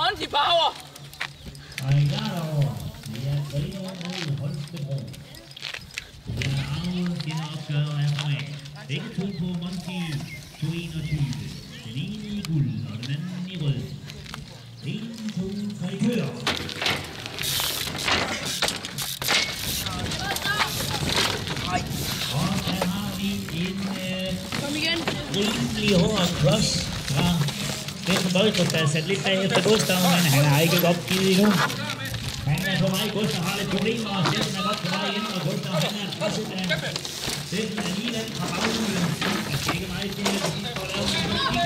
ordentlig power. Og i gang over, det er Brino mod Holstebro. Det er Arnold, den opgør er fremad. Begge to på Monty 221. Den ene i guld, og den anden i rød. 1, 2, 3, kør! Og der har vi en rimelig hård cross fra Steffen Boldrup, der er sat lidt bag efter Gustav, men han har ikke opgivet endnu. Han er på vej, Gustav har lidt problemer, og Steffen er godt på vej igen, og Gustav han er presset af Steffen alligevel fra baghjulet. Der skal ikke meget til at sige for at lave en musik.